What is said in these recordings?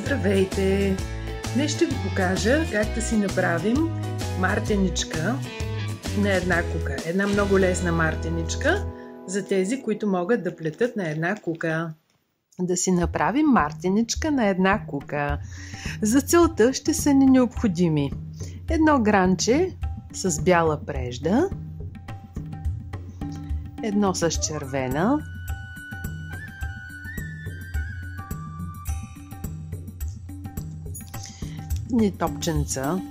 Здравейте! Днес ще ви покажа как да си направим мартеничка на една кука. Една много лесна мартеничка за тези, които могат да плетат на една кука. Да си направим мартеничка на една кука. За целта ще са ни необходими едно гранче с бяла прежда, едно с червена, ни топченца,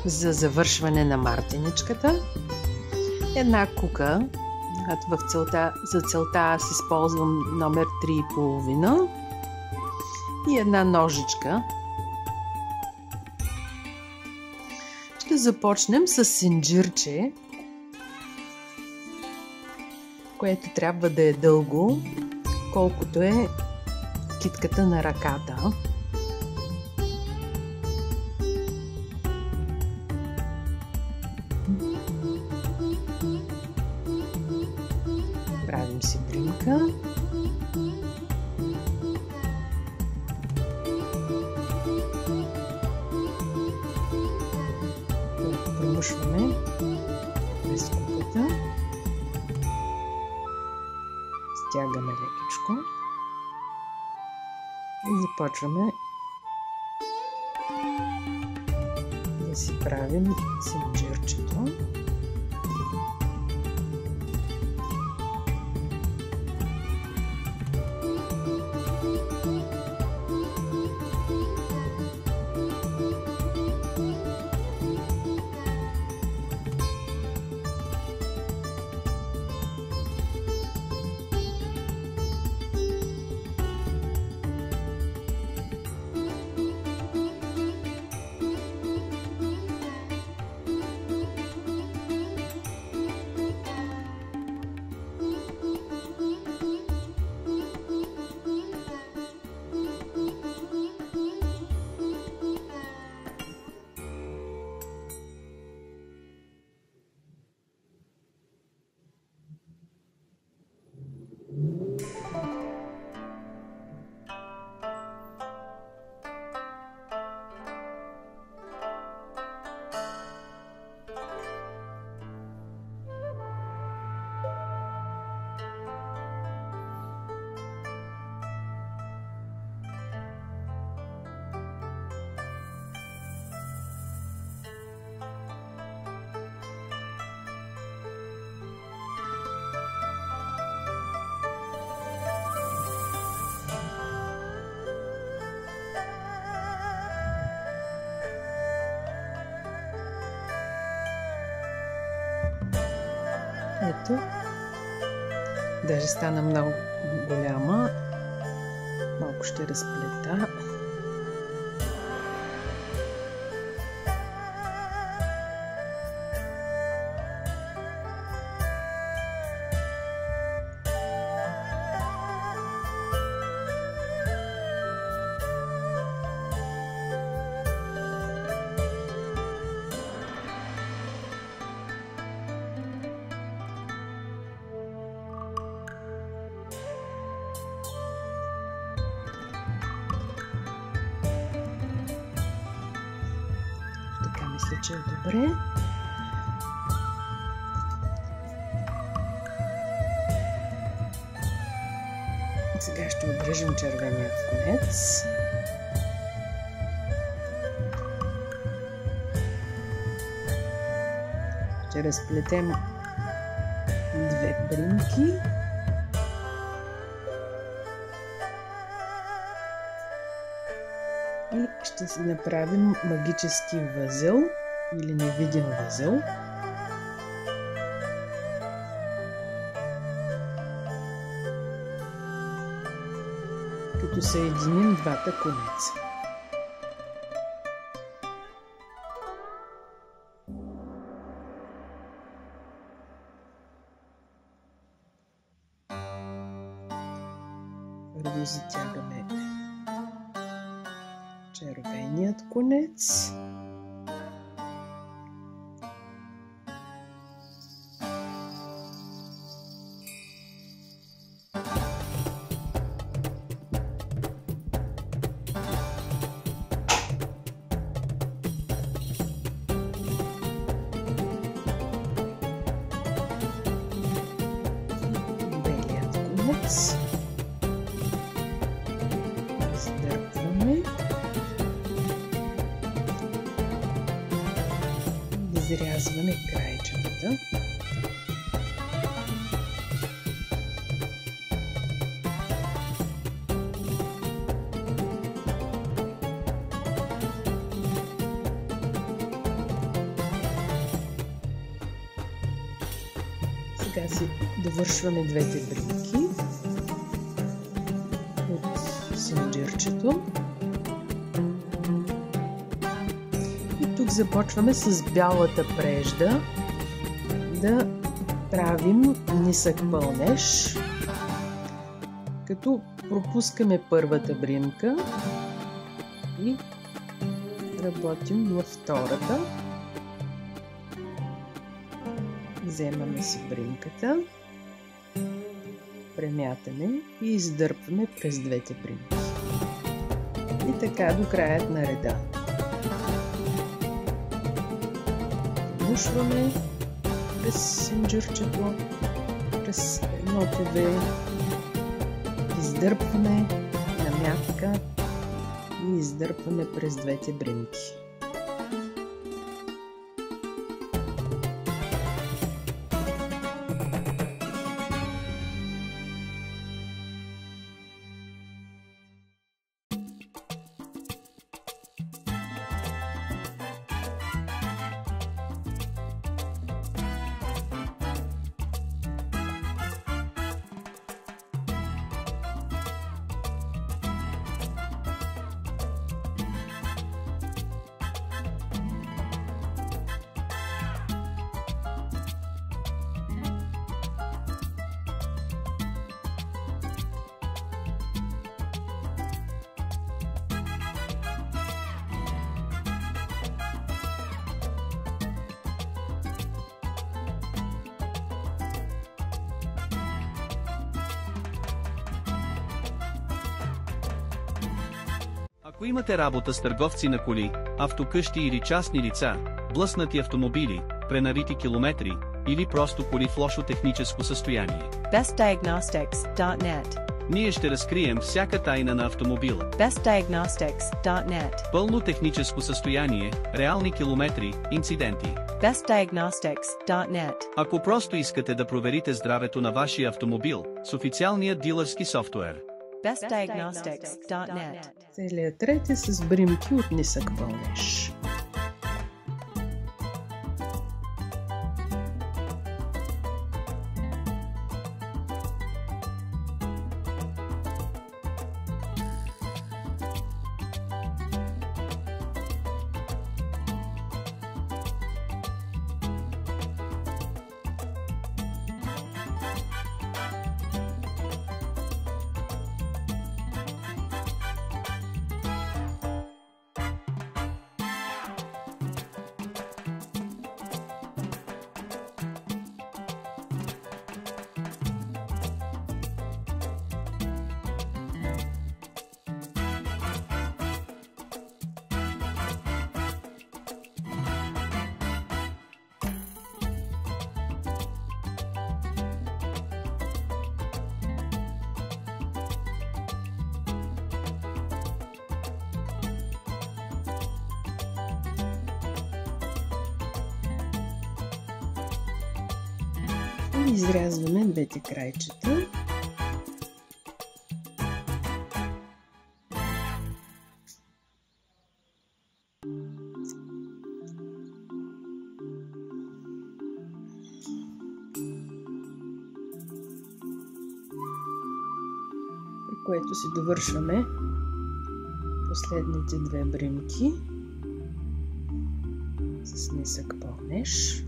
за завършване на мартеничката, една кука. За целта аз използвам номер 3,5 и една ножичка. Ще започнем с синджирче, което трябва да е дълго, колкото е китката на ръката. Правим си дримка. Промушваме през куката. Стягаме лекичко и започваме да си правим синджирчето. Ето, даже стана много голяма. Малко ще разплета. Мисля, че е добре. Сега ще обрежем червения конец. Ще разплетем две бринки. И ще си направим магически възел или невидим възел. Като съединим двата конеца. Първо затягаме червеният конец. конец. Издърпваме. Изрязваме крайчетата. Сега си довършваме двете бринки от синджирчето. И тук започваме с бялата прежда да правим нисък пълнеж, като пропускаме първата бринка и работим във втората. Вземаме си бринката, премятаме и издърпваме през двете бринки. И така до краят на реда. Мушваме през синджирчето, през едното-две, издърпваме на мятка и издърпваме през двете бринки. Ако имате работа с търговци на коли, автокъщи или частни лица, блъснати автомобили, пренарити километри, или просто коли в лошо техническо състояние, bestdiagnostics.net. ние ще разкрием всяка тайна на автомобила. bestdiagnostics.net. Пълно техническо състояние, реални километри, инциденти. bestdiagnostics.net. Ако просто искате да проверите здравето на вашия автомобил с официалния дилърски софтуер. bestdiagnostics.net. Целият ред е с бринки от нисък пълнеж. И изрязваме двете крайчета. При което си довършваме последните две бринки с нисък пълнеж.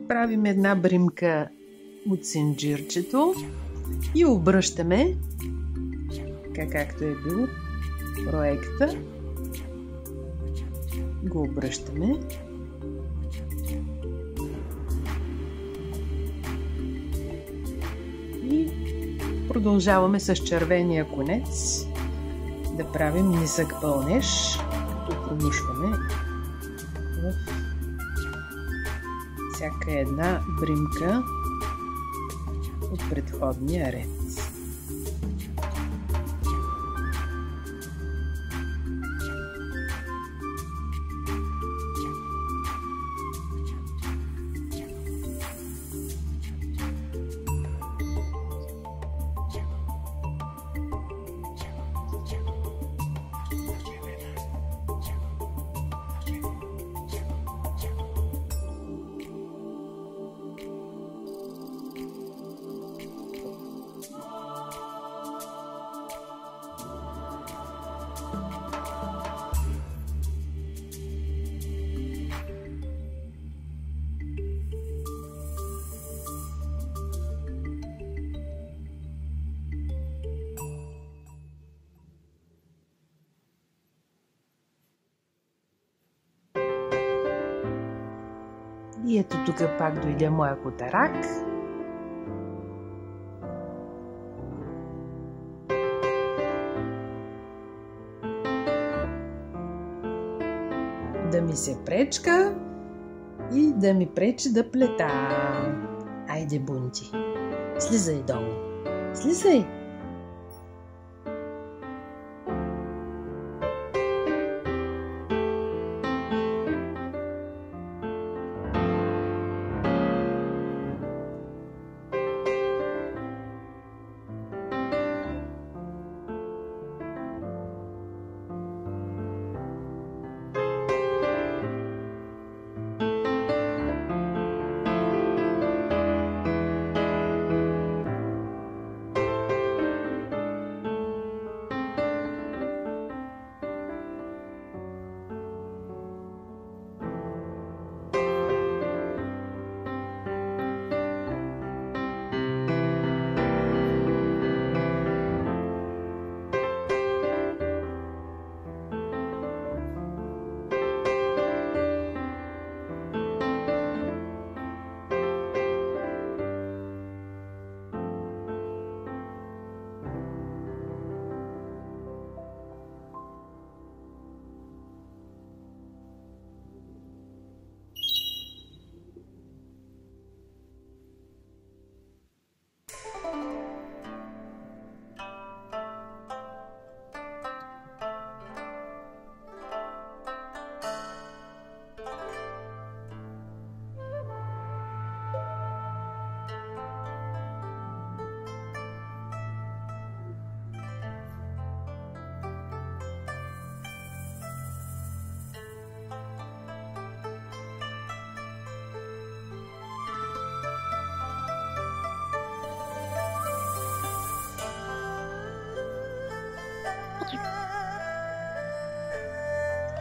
Правим една бримка от синджирчето и обръщаме, така както е бил проекта, го обръщаме. И Продължаваме с червения конец да правим нисък пълнеж, като промушваме в всяка една бримка от предходния ред. И ето тук пак дойде моя котарак. Да ми се пречка и да ми пречи да плета. Айде, Бунти, слизай долу. Слизай!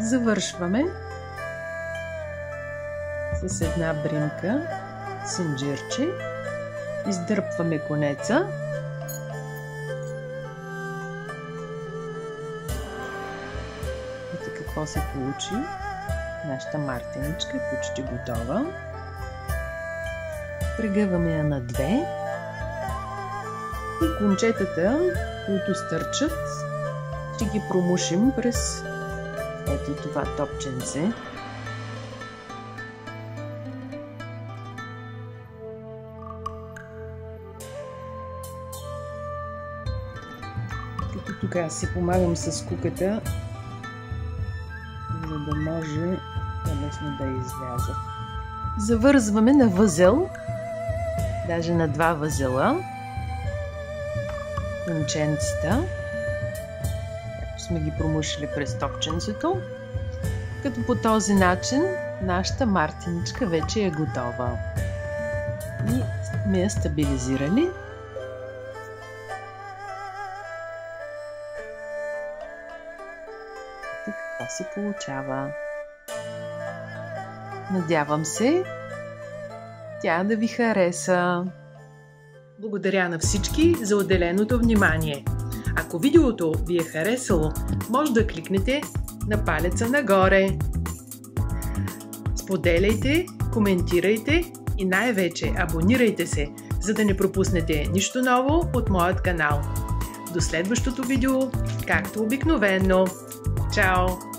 Завършваме с една бримка синджирче, издърпваме конеца и какво се получи. Нашата мартеничка е почти готова. Прегъваме я на две и кончетата, които стърчат, ще ги промушим през ето това топченце. Като тук аз си помагам с куката, за да може лесно да излязат. Завързваме на възел, даже на два възела, конченцата, сме ги промушили през топченцето, като по този начин нашата мартеничка вече е готова. И сме я стабилизирали. Какво се получава? Надявам се тя да ви хареса. Благодаря на всички за отделеното внимание. Ако видеото ви е харесало, може да кликнете на палеца нагоре. Споделяйте, коментирайте и най-вече абонирайте се, за да не пропуснете нищо ново от моят канал. До следващото видео, както обикновено. Чао!